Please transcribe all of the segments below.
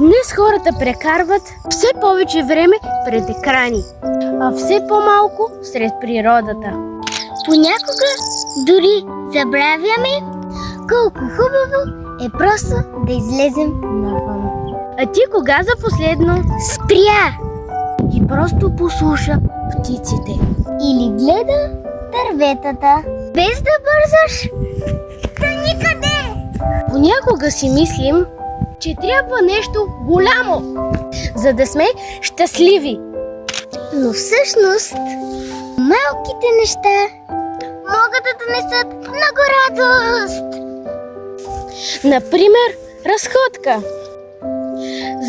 Днес хората прекарват все повече време пред екрани, а все по-малко сред природата. Понякога дори забравяме колко хубаво е просто да излезем навън. А ти кога за последно Спря и просто послуша птиците? или гледа дърветата, без да бързаш до никъде. Понякога си мислим, че трябва нещо голямо, за да сме щастливи. Но всъщност малките неща могат да донесат много радост. Например, разходка,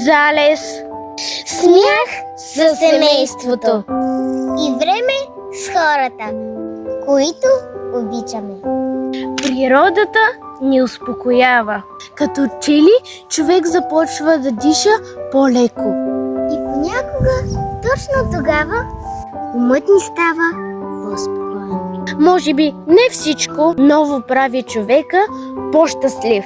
залез, Смях със семейството. и време с хората, които обичаме. Природата ни успокоява. Като че ли човек започва да диша по-леко. И понякога, точно тогава, умът ни става по-спокоен. Може би не всичко ново прави човека по-щастлив.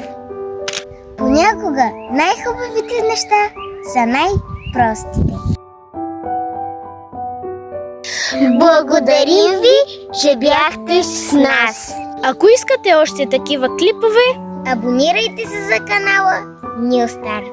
Понякога най-хубавите неща са най-простите. Благодарим ви, че бяхте с нас. Ако искате още такива клипове, Абонирайте се за канала Нюстар.